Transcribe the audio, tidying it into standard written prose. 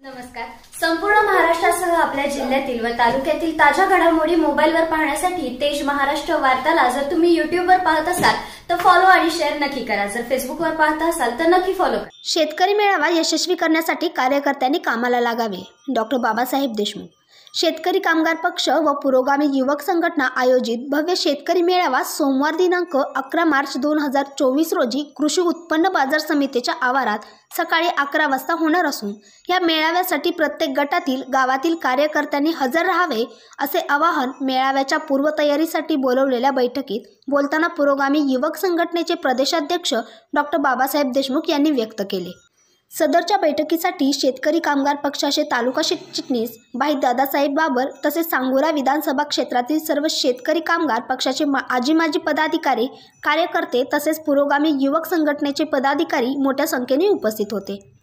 नमस्कार. संपूर्ण महाराष्ट्रासह आपल्या जिल्ह्यातील व तालुक्यातील ताज्या घडामोडी मोबाईलवर पाहण्यासाठी तेज महाराष्ट्र वार्ताला जर तुम्ही युट्यूबवर पाहत असाल तर फॉलो आणि शेअर नक्की करा. जर फेसबुकवर पाहत असाल तर नक्की फॉलो करा. शेतकरी मेळावा यशस्वी करण्यासाठी कार्यकर्त्यांनी कामाला लागावे. डॉक्टर बाबासाहेब देशमुख. शेतकरी कामगार पक्ष व पुरोगामी युवक संघटना आयोजित भव्य शेतकरी मेळावा सोमवार दिनांक 11 मार्च 2024 रोजी कृषी उत्पन्न बाजार समितीच्या आवारात सकाळी 11 वाजता होणार असून या मेळाव्यासाठी प्रत्येक गटातील गावातील कार्यकर्त्यांनी हजर राहावे असे आवाहन मेळाव्याच्या पूर्वतयारीसाठी बोलवलेल्या बैठकीत बोलताना पुरोगामी युवक संघटनेचे प्रदेशाध्यक्ष डॉक्टर बाबासाहेब देशमुख यांनी व्यक्त केले. सदरच्या बैठकीसाठी शेतकरी कामगार पक्षाचे तालुका चिटणीस भाई दादासाहेब बाबर तसेच सांगोला विधानसभा क्षेत्रातील सर्व शेतकरी कामगार पक्षाचे आजी माजी पदाधिकारी कार्यकर्ते तसेच पुरोगामी युवक संघटनेचे पदाधिकारी मोठ्या संख्येने उपस्थित होते.